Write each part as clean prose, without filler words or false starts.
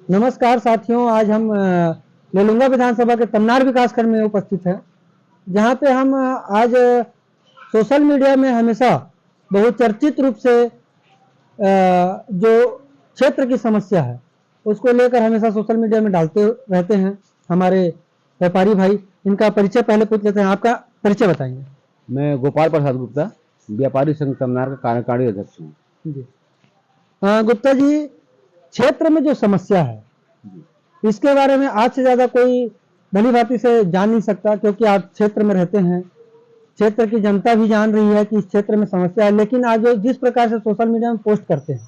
नमस्कार साथियों, आज हम लेलुंगा विधानसभा के तमनार विकासखंड में उपस्थित हैं, जहां पे हम आज सोशल मीडिया में हमेशा बहुचर्चित रूप से जो क्षेत्र की समस्या है उसको लेकर हमेशा सोशल मीडिया में डालते रहते हैं हमारे व्यापारी भाई। इनका परिचय पहले पूछ लेते हैं। आपका परिचय बताएंगे? मैं गोपाल प्रसाद गुप्ता, व्यापारी संघ तमनार का कार्यकारी अध्यक्ष हूँ। जी। गुप्ता जी, क्षेत्र में जो समस्या है इसके बारे में आज से ज्यादा कोई भली भांति से जान नहीं सकता, क्योंकि आप क्षेत्र में रहते हैं। क्षेत्र की जनता भी जान रही है कि इस क्षेत्र में समस्या है, लेकिन आज जिस प्रकार से सोशल मीडिया में पोस्ट करते हैं,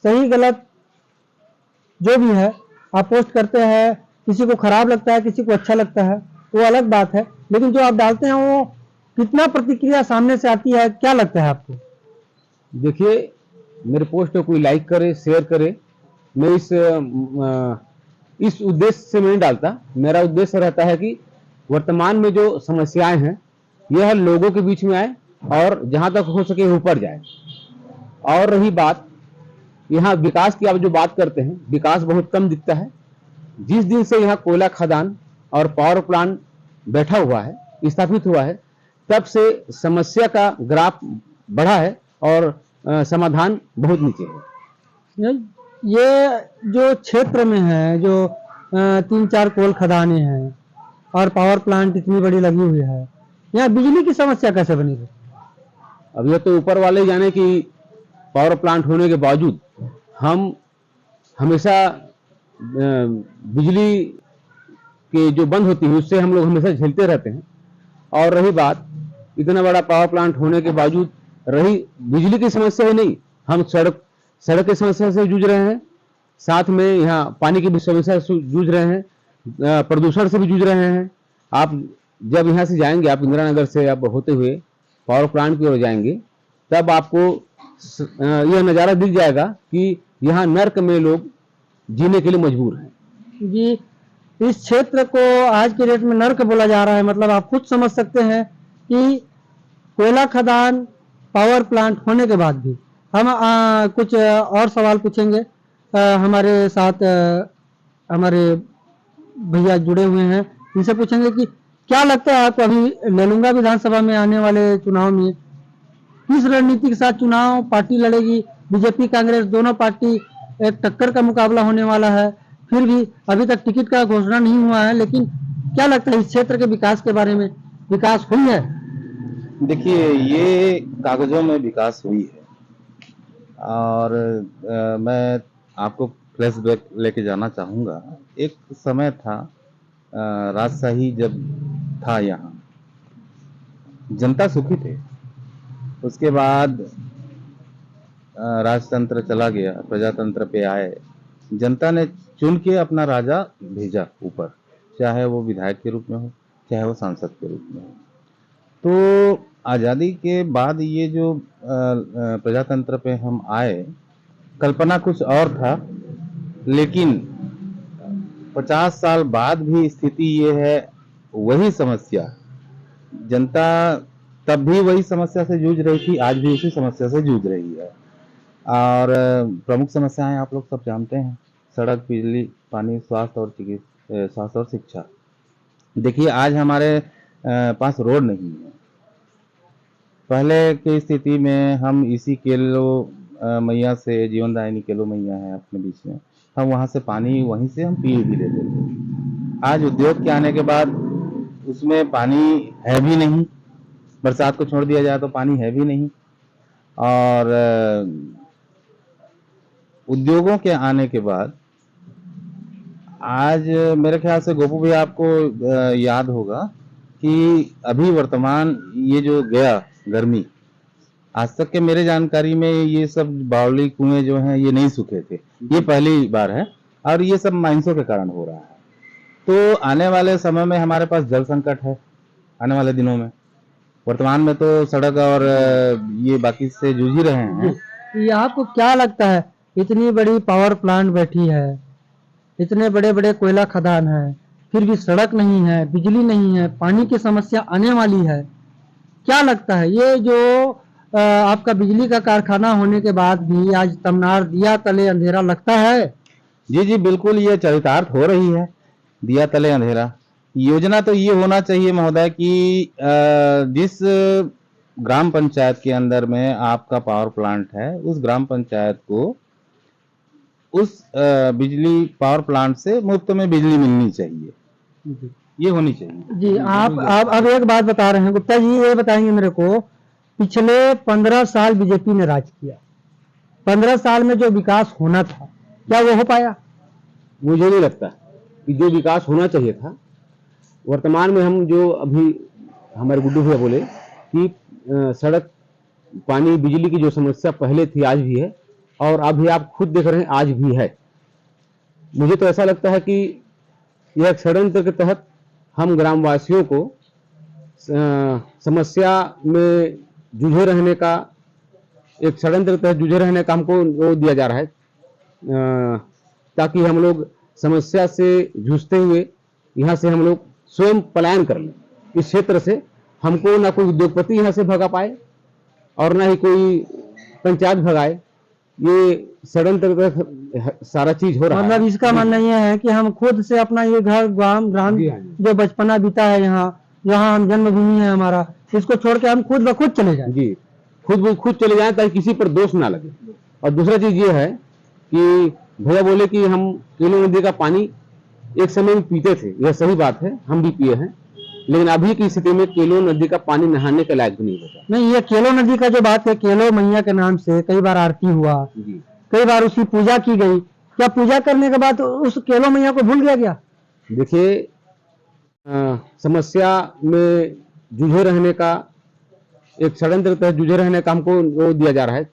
सही गलत जो भी है आप पोस्ट करते हैं, किसी को खराब लगता है, किसी को अच्छा लगता है, वो अलग बात है, लेकिन जो आप डालते हैं वो कितना प्रतिक्रिया सामने से आती है, क्या लगता है आपको? देखिए, मेरे पोस्ट को कोई लाइक करे, शेयर करे, मैं इस उद्देश्य से नहीं डालता। मेरा उद्देश्य रहता है कि वर्तमान में जो समस्याएं हैं यह लोगों के बीच में आए और जहां तक हो सके ऊपर जाए। और रही बात यहाँ विकास की, आप जो बात करते हैं, विकास बहुत कम दिखता है। जिस दिन से यहाँ कोयला खदान और पावर प्लांट बैठा हुआ है, स्थापित हुआ है, तब से समस्या का ग्राफ बढ़ा है और समाधान बहुत नीचे है। ये जो क्षेत्र में है, जो 3-4 कोल खदानें हैं और पावर प्लांट इतनी बड़ी लगी हुई है, यहाँ बिजली की समस्या कैसे बनी है? अब ये तो ऊपर वाले जाने कि पावर प्लांट होने के बावजूद हम हमेशा बिजली के जो बंद होती है उससे हम लोग हमेशा झेलते रहते हैं। और रही बात इतना बड़ा पावर प्लांट होने के बावजूद रही बिजली की समस्या ही नहीं, हम सड़क की समस्या से जूझ रहे हैं, साथ में यहाँ पानी की भी समस्या से जूझ रहे हैं, प्रदूषण से भी जूझ रहे हैं। आप जब यहाँ से जाएंगे, आप इंदिरा नगर से आप होते हुए पावर प्लांट की ओर जाएंगे, तब आपको यह नज़ारा दिख जाएगा कि यहाँ नर्क में लोग जीने के लिए मजबूर हैं। जी, इस क्षेत्र को आज के डेट में नर्क बोला जा रहा है। मतलब आप खुद समझ सकते हैं कि कोयला खदान, पावर प्लांट होने के बाद भी हम कुछ और सवाल पूछेंगे। हमारे साथ हमारे भैया जुड़े हुए हैं, इनसे पूछेंगे कि क्या लगता है आपको अभी लेलुंगा विधानसभा में आने वाले चुनाव में किस रणनीति के साथ चुनाव पार्टी लड़ेगी? बीजेपी कांग्रेस दोनों पार्टी एक टक्कर का मुकाबला होने वाला है। फिर भी अभी तक टिकट का घोषणा नहीं हुआ है, लेकिन क्या लगता है इस क्षेत्र के विकास के बारे में? विकास हुई है? देखिए, ये कागजों में विकास हुई है और मैं आपको फ्लैशबैक लेके जाना चाहूँगा। एक समय था, राजशाही जब था, यहाँ जनता सुखी थे। उसके बाद राजतंत्र चला गया, प्रजातंत्र पे आए। जनता ने चुन के अपना राजा भेजा ऊपर, चाहे वो विधायक के रूप में हो, चाहे वो सांसद के रूप में हो। तो आज़ादी के बाद ये जो प्रजातंत्र पे हम आए, कल्पना कुछ और था, लेकिन 50 साल बाद भी स्थिति ये है, वही समस्या। जनता तब भी वही समस्या से जूझ रही थी, आज भी उसी समस्या से जूझ रही है। और प्रमुख समस्याएं आप लोग सब जानते हैं: सड़क, बिजली, पानी, स्वास्थ्य और शिक्षा। देखिए, आज हमारे पास रोड नहीं है। पहले की स्थिति में हम इसी केलो मैया से, जीवनदायिनी केलो मैया है अपने बीच में, हम वहाँ से पानी वहीं से हम पी भी लेते थे। आज उद्योग के आने के बाद उसमें पानी है भी नहीं, बरसात को छोड़ दिया जाए तो पानी है भी नहीं। और उद्योगों के आने के बाद आज मेरे ख्याल से गोपू भैया आपको याद होगा कि अभी वर्तमान ये जो गया गर्मी, आज तक के मेरे जानकारी में ये सब बावली कुएं जो हैं ये नहीं सूखे थे, ये पहली बार है। और ये सब माइंसों के कारण हो रहा है। तो आने वाले समय में हमारे पास जल संकट है। आने वाले दिनों में, वर्तमान में तो सड़क और ये बाकी से जूझ ही रहे हैं। ये आपको क्या लगता है, इतनी बड़ी पावर प्लांट बैठी है, इतने बड़े बड़े कोयला खदान है, फिर भी सड़क नहीं है, बिजली नहीं है, पानी की समस्या आने वाली है, क्या लगता है ये जो आपका बिजली का कारखाना होने के बाद भी आज तमनार दिया तले अंधेरा लगता है? जी जी बिल्कुल, ये चरितार्थ हो रही है, दिया तले अंधेरा। योजना तो ये होना चाहिए महोदय कि जिस ग्राम पंचायत के अंदर में आपका पावर प्लांट है, उस ग्राम पंचायत को उस बिजली पावर प्लांट से मुफ्त में बिजली मिलनी चाहिए, जी ये होनी चाहिए। जी आप अब एक बात बता रहे हैं गुप्ता जी, ये बताएंगे मेरे को, पिछले 15 साल बीजेपी ने राज किया, 15 साल में जो विकास होना था क्या वो हो पाया? मुझे नहीं लगता कि जो विकास होना चाहिए था वर्तमान में, हम जो अभी हमारे गुड्डू भैया बोले कि सड़क, पानी, बिजली की जो समस्या पहले थी आज भी है, और अभी आप खुद देख रहे हैं आज भी है। मुझे तो ऐसा लगता है कि यह एक षड्यंत्र के तहत हम ग्रामवासियों को समस्या में जूझे रहने का, एक षड्यंत्र के तहत जूझे रहने का हमको वो दिया जा रहा है, ताकि हम लोग समस्या से जूझते हुए यहाँ से हम लोग स्वयं पलायन कर लें। इस क्षेत्र से हमको ना कोई उद्योगपति यहाँ से भगा पाए और ना ही कोई पंचायत भगाए। ये षड्यंत्र सारा चीज हो रहा मतलब है। इसका मानना ये है कि हम खुद से अपना ये घर ग्राम ग्राम जी हाँ जी। जो बचपना बीता है यहाँ, जहाँ हम जन्मभूमि है हमारा, इसको छोड़ के हम खुद ब खुद चले जाएं। जी, खुद चले जाएं ताकि किसी पर दोष ना लगे। और दूसरा चीज ये है कि भैया बोले कि हम केलो नदी का पानी एक समय में पीते थे, यह सही बात है, हम भी पिए हैं, लेकिन अभी की स्थिति में केलो नदी का पानी नहाने के लायक भी नहीं होता। नहीं, ये केलो नदी का जो बात है, केलो मैया के नाम से कई बार आरती हुआ, जी, कई बार उसकी पूजा की गई, क्या पूजा करने के बाद उस केलो मैया को भूल गया गया? देखिए, समस्या में जूझे रहने का, एक षड्यंत्र के तहत जूझे रहने का हमको वो दिया जा रहा है,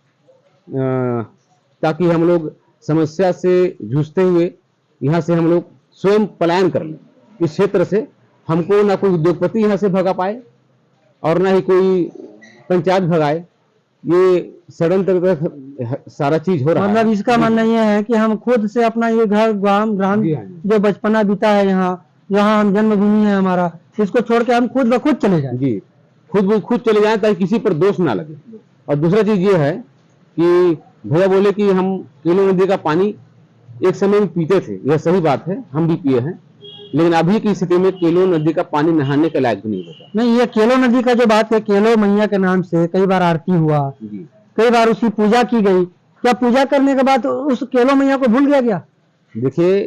ताकि हम लोग समस्या से जूझते हुए यहाँ से हम लोग स्वयं पलायन कर लें। इस क्षेत्र से हमको ना कोई उद्योगपति यहाँ से भगा पाए और ना ही कोई पंचायत भगाए। ये षड्यंत्र के तहत सारा चीज हो रहा है। मतलब इसका मानना ये है कि हम खुद से अपना ये घर ग्राम ग्राम जी हाँ जी। जो बचपना बीता है यहाँ, जहाँ हम जन्मभूमि है हमारा, इसको छोड़ के हम खुद ब खुद चले जाएं। जी, खुद चले जाएं ताकि किसी पर दोष ना लगे। और दूसरा चीज ये है कि भैया बोले कि हम केलो नदी का पानी एक समय में पीते थे, यह सही बात है, हम भी पिए हैं, लेकिन अभी की स्थिति में केलो नदी का पानी नहाने के लायक भी नहीं होता। नहीं, ये केलो नदी का जो बात है, केलो मैया के नाम से कई बार आरती हुआ, जी, कई बार उसकी पूजा की गई, क्या पूजा करने के बाद उस केलो मैया को भूल गया गया? देखिए,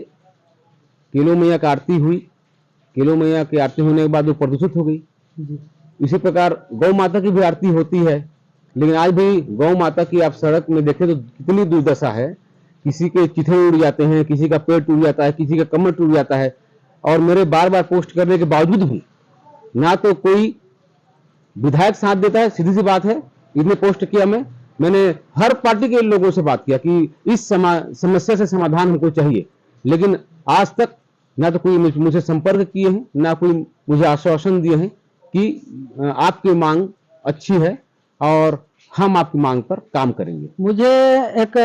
केलो मैया की आरती हुई, केलो मैया की आरती होने के बाद वो प्रदूषित हो गई। जी। इसी प्रकार गौ माता की भी आरती होती है, लेकिन आज भी गौ माता की आप सड़क में देखें तो कितनी दुर्दशा है। किसी के चिथड़े उड़ जाते हैं, किसी का पेट टूट जाता है, किसी का कमर टूट जाता है, और मेरे बार बार पोस्ट करने के बावजूद भी ना तो कोई विधायक साथ देता है। सीधी सी बात है, इतने पोस्ट किया मैंने हर पार्टी के लोगों से बात किया कि इस समस्या से समाधान हमको चाहिए, लेकिन आज तक ना तो कोई मुझसे संपर्क किए हैं, ना कोई मुझे आश्वासन दिए हैं कि आपकी मांग अच्छी है और हम आपकी मांग पर काम करेंगे। मुझे एक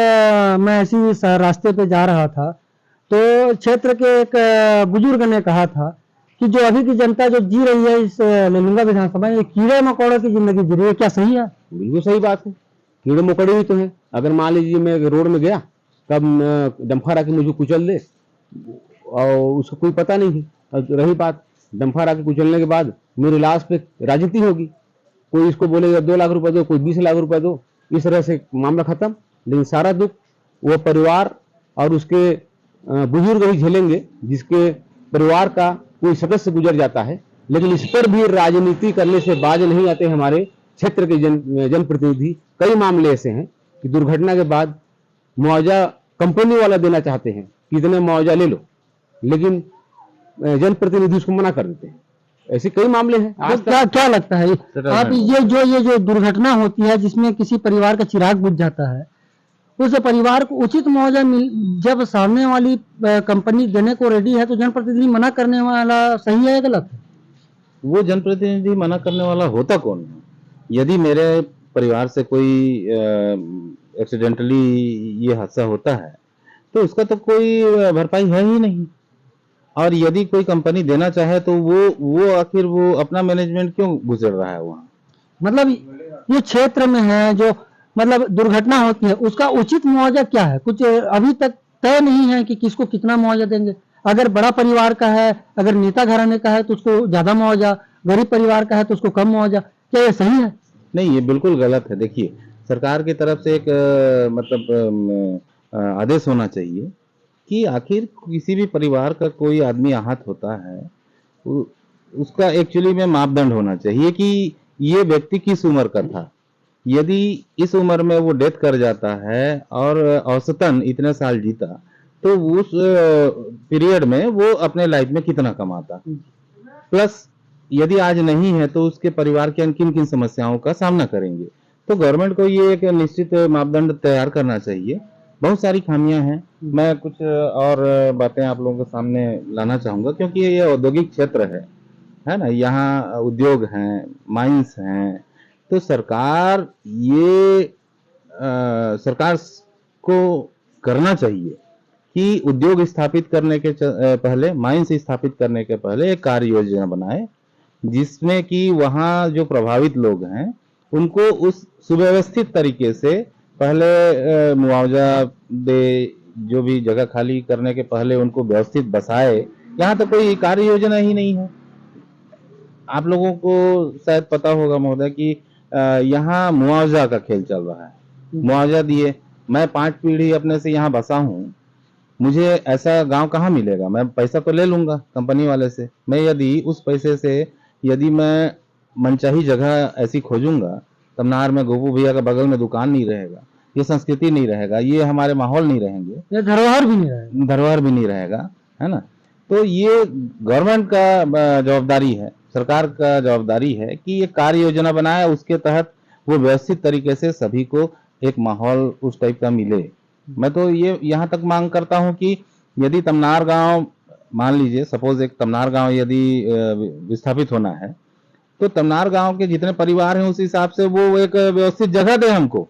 मैं ऐसी रास्ते पे जा रहा था तो क्षेत्र के एक बुजुर्ग ने कहा था कि जो अभी की जनता जो जी रही है इस लुंगा विधानसभा में, कीड़े मकोड़ों की जिंदगी जी रही है, क्या सही है? बिल्कुल सही बात है, कीड़े मकोड़े भी तो हैं। अगर मान लीजिए मैं रोड में गया, तब डंफर आके मुझे कुचल दे और उसको कोई पता नहीं है, और रही बात डंफर आके कुचलने के बाद मेरे लाश पे राजनीति होगी, कोई इसको बोलेगा 2 लाख रुपए दो, कोई 20 लाख रुपए दो, इस तरह से मामला खत्म। लेकिन सारा दुख वो परिवार और उसके बुजुर्ग ही झेलेंगे जिसके परिवार का कोई सदस्य गुजर जाता है। लेकिन इस पर भी राजनीति करने से बाज नहीं आते हमारे क्षेत्र के जनप्रतिनिधि। कई मामले ऐसे हैं कि दुर्घटना के बाद मुआवजा कंपनी वाला देना चाहते हैं कि इतने मुआवजा ले लो, लेकिन जनप्रतिनिधि उसको मना कर देते हैं। ऐसे कई मामले हैं। तो क्या लगता है आप, ये जो दुर्घटना होती है जिसमें किसी परिवार का चिराग बुझ जाता है, उस परिवार को उचित मुआवजा जब सामने वाली कंपनी देने को रेडी है तो जनप्रतिनिधि मना करने वाला सही है या गलत है? वो जनप्रतिनिधि मना करने वाला होता कौन है? यदि मेरे परिवार से कोई एक्सीडेंटली ये हादसा होता है तो उसका तो कोई भरपाई है ही नहीं, और यदि कोई कंपनी देना चाहे तो वो आखिर वो अपना मैनेजमेंट क्यों गुजर रहा है वहाँ? मतलब ये क्षेत्र में है जो मतलब दुर्घटना होती है उसका उचित मुआवजा क्या है? कुछ अभी तक तय नहीं है कि किसको कितना मुआवजा देंगे। अगर बड़ा परिवार का है, अगर नेता घराने का है तो उसको ज्यादा मुआवजा, गरीब परिवार का है तो उसको कम मुआवजा, क्या ये सही है? नहीं, ये बिल्कुल गलत है। देखिए, सरकार की तरफ से एक मतलब आदेश होना चाहिए कि आखिर किसी भी परिवार का कोई आदमी आहत होता है, उसका एक्चुअली में मापदंड होना चाहिए कि ये व्यक्ति किस उम्र का था। यदि इस उम्र में वो डेथ कर जाता है और औसतन इतने साल जीता, तो उस पीरियड में वो अपने लाइफ में कितना कमाता, प्लस यदि आज नहीं है तो उसके परिवार के किन किन समस्याओं का सामना करेंगे। तो गवर्नमेंट को ये एक निश्चित मापदंड तैयार करना चाहिए। बहुत सारी खामियां हैं, मैं कुछ और बातें आप लोगों के सामने लाना चाहूंगा, क्योंकि ये औद्योगिक क्षेत्र है ना, यहाँ उद्योग हैं, माइंस हैं। तो सरकार को करना चाहिए कि उद्योग स्थापित करने के पहले, माइंस स्थापित करने के पहले एक कार्य योजना बनाए, जिसमें कि वहाँ जो प्रभावित लोग हैं उनको उस सुव्यवस्थित तरीके से पहले मुआवजा दे, जो भी जगह खाली करने के पहले उनको व्यवस्थित बसाए। यहाँ तो कोई कार्य योजना ही नहीं है। आप लोगों को शायद पता होगा महोदय कि यहाँ मुआवजा का खेल चल रहा है। मुआवजा दिए, मैं 5 पीढ़ी अपने से यहाँ बसा हूँ, मुझे ऐसा गांव कहाँ मिलेगा? मैं पैसा तो ले लूंगा कंपनी वाले से। मैं यदि उस पैसे से यदि मैं मनचाही जगह ऐसी खोजूंगा, तमनार में गोपू भैया का बगल में दुकान नहीं रहेगा, ये संस्कृति नहीं रहेगा, ये हमारे माहौल नहीं रहेंगे, ये धरोहर भी नहीं रहेगा, धरोहर भी नहीं रहेगा, है ना। तो ये गवर्नमेंट का जवाबदारी है, सरकार का जवाबदारी है कि ये कार्य योजना बनाए, उसके तहत वो व्यवस्थित तरीके से सभी को एक माहौल उस टाइप का मिले। मैं तो ये यहाँ तक मांग करता हूँ कि यदि तमनार गांव, मान लीजिए सपोज एक तमनार गांव यदि विस्थापित होना है, तो तमनार गांव के जितने परिवार हैं उस हिसाब से वो एक व्यवस्थित जगह दे हमको,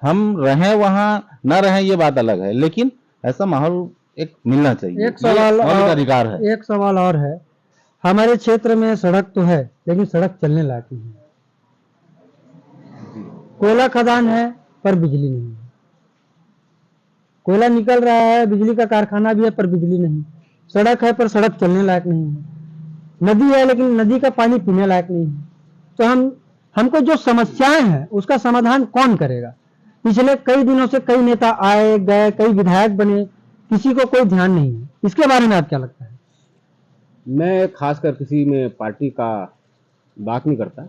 हम रहें वहाँ न रहें ये बात अलग है, लेकिन ऐसा माहौल एक मिलना चाहिए। एक सवाल मौलिक अधिकार है। एक सवाल और है, हमारे क्षेत्र में सड़क तो है लेकिन सड़क चलने लायक नहीं है। कोयला खदान है पर बिजली नहीं है, कोयला निकल रहा है, बिजली का कारखाना भी है पर बिजली नहीं, सड़क है पर सड़क चलने लायक नहीं है, नदी है लेकिन नदी का पानी पीने लायक नहीं है। तो हमको जो समस्याएं हैं उसका समाधान कौन करेगा? पिछले कई दिनों से कई नेता आए गए, कई विधायक बने, किसी को कोई ध्यान नहीं है। इसके बारे में आप क्या लगता है? मैं खासकर किसी में पार्टी का बात नहीं करता,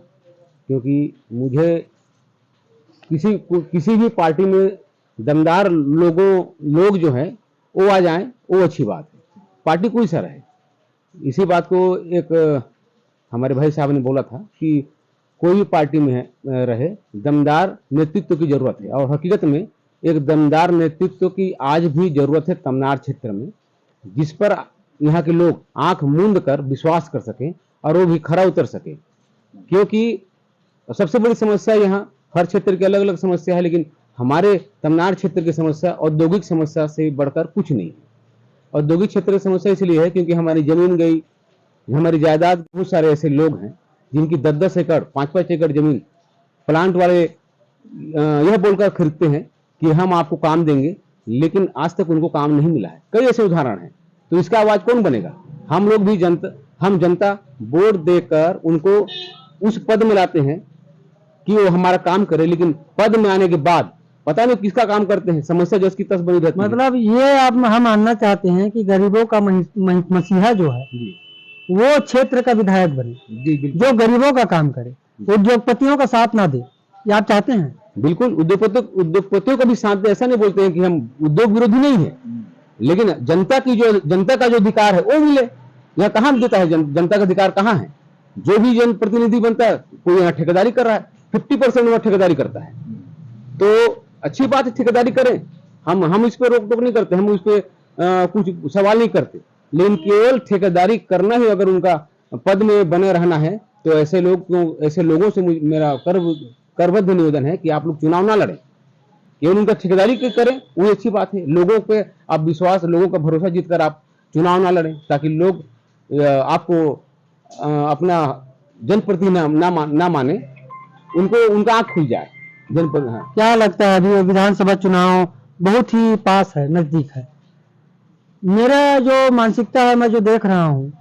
क्योंकि मुझे किसी भी पार्टी में दमदार लोग जो हैं वो आ जाएं, वो अच्छी बात है, पार्टी कोई सा रहे। इसी बात को एक हमारे भाई साहब ने बोला था कि कोई भी पार्टी में रहे, दमदार नेतृत्व की जरूरत है, और हकीकत में एक दमदार नेतृत्व की आज भी जरूरत है तमनार क्षेत्र में, जिस पर यहाँ के लोग आंख मूंद कर विश्वास कर सकें और वो भी खरा उतर सके। क्योंकि सबसे बड़ी समस्या यहाँ, हर क्षेत्र की अलग अलग समस्या है, लेकिन हमारे तमनार क्षेत्र की समस्या औद्योगिक समस्या से बढ़कर कुछ नहीं है। औद्योगिक क्षेत्र की समस्या इसलिए है क्योंकि हमारी जमीन गई, हमारी जायदाद, बहुत सारे ऐसे लोग हैं जिनकी 10-10 एकड़ 5-5 एकड़ जमीन प्लांट वाले यह बोलकर खरीदते हैं कि हम आपको काम देंगे, लेकिन आज तक उनको काम नहीं मिला है। कई ऐसे उदाहरण हैं। तो इसका आवाज कौन बनेगा? हम लोग भी जनता वोट देकर उनको उस पद में लाते हैं कि वो हमारा काम करे, लेकिन पद में आने के बाद पता नहीं किसका काम करते हैं, समस्या जस की तस बनी रहती है। मतलब ये हम मानना चाहते हैं कि गरीबों का मसीहा जो है वो क्षेत्र का विधायक बने, जो गरीबों का काम करे, उद्योगपतियों का साथ ना दे, ये आप चाहते हैं? बिल्कुल, उद्योगपतियों का भी साथ दे। ऐसा नहीं बोलते हैं कि हम उद्योग विरोधी नहीं है, लेकिन जनता का जो अधिकार है वो मिले। यहाँ कहाँ देता है जनता का अधिकार? कहाँ है? जो भी जनप्रतिनिधि बनता है, कोई यहाँ ठेकेदारी कर रहा है, 50% वहाँ ठेकेदारी करता है। तो अच्छी बात है, ठेकेदारी करें, हम इस पर रोक टोक नहीं करते, हम इस पर कुछ सवाल नहीं करते, लेकिन केवल ठेकेदारी करना ही अगर उनका पद में बने रहना है तो ऐसे लोगों से मेरा करबद्ध निवेदन है कि आप लोग चुनाव ना लड़ें, केवल उनका ठेकेदारी करें, वो अच्छी बात है। लोगों पे आप विश्वास, लोगों का भरोसा जीतकर आप चुनाव ना लड़ें, ताकि लोग आपको अपना जनप्रतिनिधि ना माने, उनका आंख खुल जाए जनप्रतिनिधि। क्या लगता है, अभी विधानसभा चुनाव बहुत ही पास है, नजदीक है, मेरा जो मानसिकता है, मैं जो देख रहा हूँ,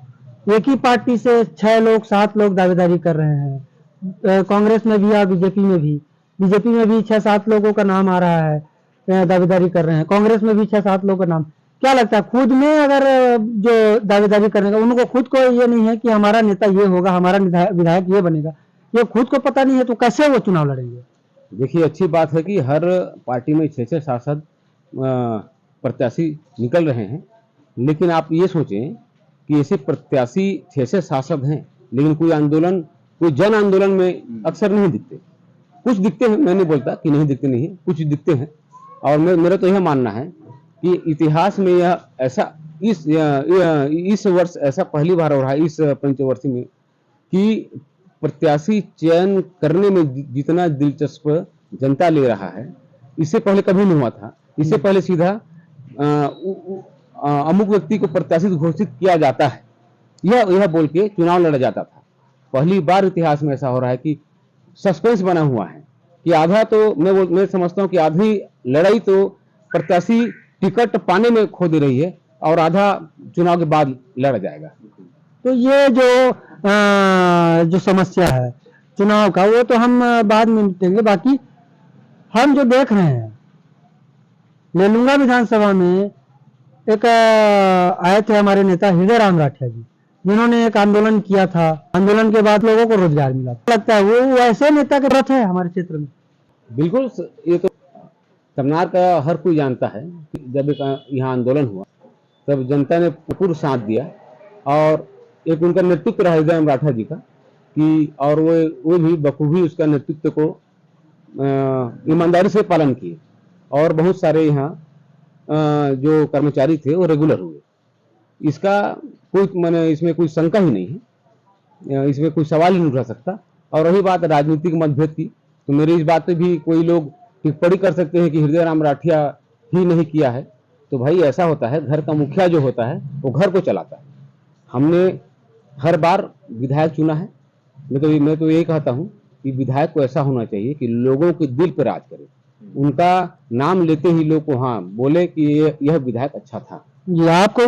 एक ही पार्टी से 6 लोग 7 लोग दावेदारी कर रहे हैं। कांग्रेस में भी और बीजेपी में भी। बीजेपी में भी 6-7 लोगों का नाम आ रहा है, दावेदारी कर रहे हैं। कांग्रेस में भी 6-7 लोगों का नाम। क्या लगता है, खुद में अगर जो दावेदारी करने का, उनको खुद को ये नहीं है कि हमारा नेता ये होगा, हमारा विधायक ये बनेगा, ये खुद को पता नहीं है, तो कैसे वो चुनाव लड़ेंगे? देखिए, अच्छी बात है कि हर पार्टी में 6-6 सांसद प्रत्याशी निकल रहे हैं, लेकिन आप ये सोचें कि ऐसे प्रत्याशी 6-6 सांसद हैं, लेकिन कोई आंदोलन, कोई जन आंदोलन में अक्सर नहीं दिखते। कुछ दिखते हैं, मैं नहीं बोलता कि नहीं दिखते, नहीं, कुछ दिखते हैं। और मेरा तो यह मानना है कि इतिहास में यह ऐसा इस वर्ष ऐसा पहली बार हो रहा है, इस पंचवर्षीय में, कि प्रत्याशी चयन करने में जितना दिलचस्प जनता ले रहा है, इससे पहले कभी नहीं हुआ था। इससे पहले सीधा अमुक व्यक्ति को प्रत्याशी घोषित किया जाता है, यह बोल के चुनाव लड़ा जाता था। पहली बार इतिहास में ऐसा हो रहा है कि सस्पेंस बना हुआ है कि आधा तो मैं समझता हूं कि आधी लड़ाई तो प्रत्याशी टिकट पाने में खो दे रही है और आधा चुनाव के बाद लड़ा जाएगा। तो ये जो समस्या है चुनाव का, वो तो हम बाद में निपटेंगे। बाकी हम जो देख रहे हैं, लेलुंगा विधानसभा में एक आए थे हमारे नेता हृदय राम राठिया जी, जिन्होंने एक आंदोलन किया था। आंदोलन के बाद लोगों को रोजगार मिला। लगता है वो ऐसे नेता की जरूरत है हमारे क्षेत्र में? बिल्कुल, ये तो तमनार का हर कोई जानता है कि जब एक यहाँ आंदोलन हुआ तब जनता ने पूर्ण साथ दिया, और एक उनका नेतृत्व रहा हृदय राम राठिया जी का, कि और वो भी बखूबी उसका नेतृत्व को ईमानदारी से पालन किए, और बहुत सारे यहाँ जो कर्मचारी थे वो रेगुलर हुए। इसका कोई इसमें कोई शंका ही नहीं है, इसमें कोई सवाल ही नहीं उठा सकता। और रही बात राजनीतिक मतभेद की, तो मेरी इस बात पे भी कोई लोग टिप्पणी कर सकते हैं कि हृदय राम राठिया ही नहीं किया है। तो भाई ऐसा होता है, घर का मुखिया जो होता है वो घर को चलाता है। हमने हर बार विधायक चुना है। मैं तो यही कहता हूँ कि विधायक को ऐसा होना चाहिए कि लोगों के दिल पर राज करे, उनका नाम लेते ही लोग को हाँ बोले कि यह विधायक अच्छा था। जी, आपको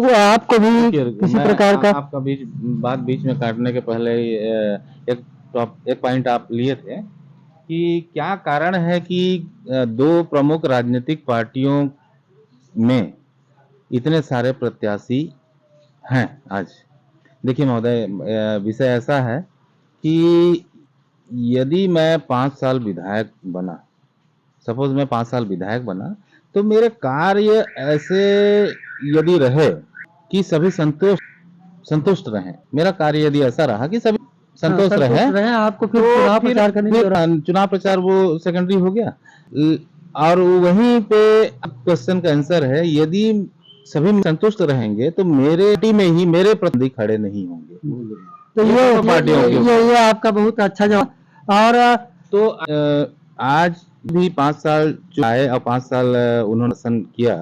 भी किसी प्रकार का आपका बीच में काटने के पहले एक पॉइंट आप लिए थे कि क्या कारण है कि दो प्रमुख राजनीतिक पार्टियों में इतने सारे प्रत्याशी हैं आज। देखिए महोदय, विषय ऐसा है कि यदि मैं 5 साल विधायक बना, सपोज मैं 5 साल विधायक बना, तो मेरे कार्य ऐसे यदि रहे कि सभी संतुष्ट रहें, मेरा कार्य यदि ऐसा रहा कि सभी संतुष्ट रहे, आपको फिर चुनाव प्रचार करने की जरूरत। चुनाव प्रचार वो सेकेंडरी हो गया। और वहीं पे क्वेश्चन का आंसर है, यदि सभी संतुष्ट रहेंगे तो मेरे टीम में ही मेरे प्रतिनिधि खड़े नहीं होंगे। तो ये आपका बहुत अच्छा जवाब। और तो आज भी 5 साल आए और 5 साल उन्होंने शासन किया,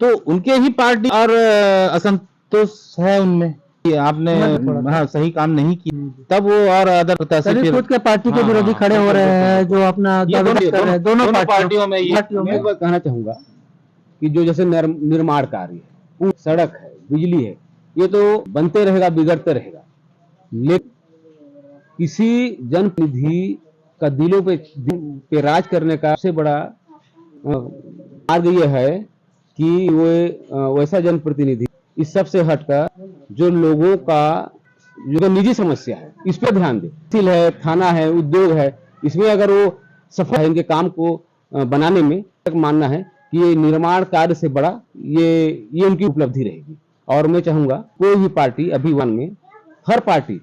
तो उनके ही पार्टी और असंतोष है उनमें कि आपने सही काम नहीं किया, तब वो और अदर प्रत्याशी खुद के पार्टी के विरोधी खड़े हो रहे हैं, जो अपना दावा कर रहे हैं। दोनों पार्टियों में मैं कहना चाहूंगा कि जो जैसे निर्माण कार्य है, सड़क है, बिजली है, ये तो बनते रहेगा, बिगड़ते रहेगा, लेकिन किसी जनप्रतिनिधि का दिलों पे राज करने का सबसे बड़ा मार्ग यह है कि वो वैसा जनप्रतिनिधि इस सब से हटकर जो लोगों का जो निजी समस्या है इस पर ध्यान दे। तहसील है, थाना है, उद्योग है, इसमें अगर वो सफल है इनके काम को बनाने में, तक मानना है कि ये निर्माण कार्य से बड़ा ये उनकी उपलब्धि रहेगी। और मैं चाहूंगा कोई भी पार्टी अभी वन में हर पार्टी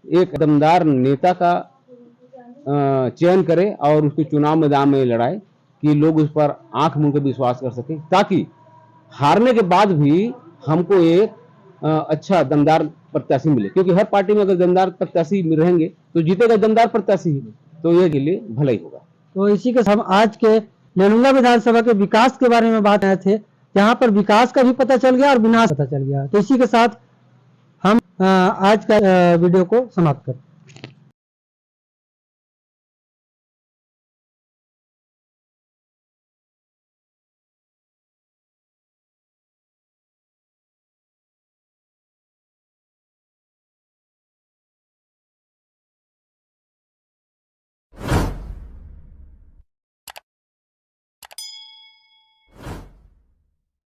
एक दमदार नेता का चयन करे और उसको चुनाव मैदान में लड़ाए कि लोग उस पर आंख मूंद के विश्वास कर सकें, ताकि हारने के बाद भी हमको एक अच्छा दमदार प्रत्याशी मिले। क्योंकि हर पार्टी में अगर दमदार प्रत्याशी रहेंगे तो जीतेगा दमदार प्रत्याशी, तो ये के लिए भला ही होगा। तो इसी के हम आज के लेलुंगा विधानसभा के विकास के बारे में बात आए थे, जहां पर विकास का भी पता चल गया और विनाश पता चल गया। तो इसी के साथ हम आज का वीडियो को समाप्त करते हैं।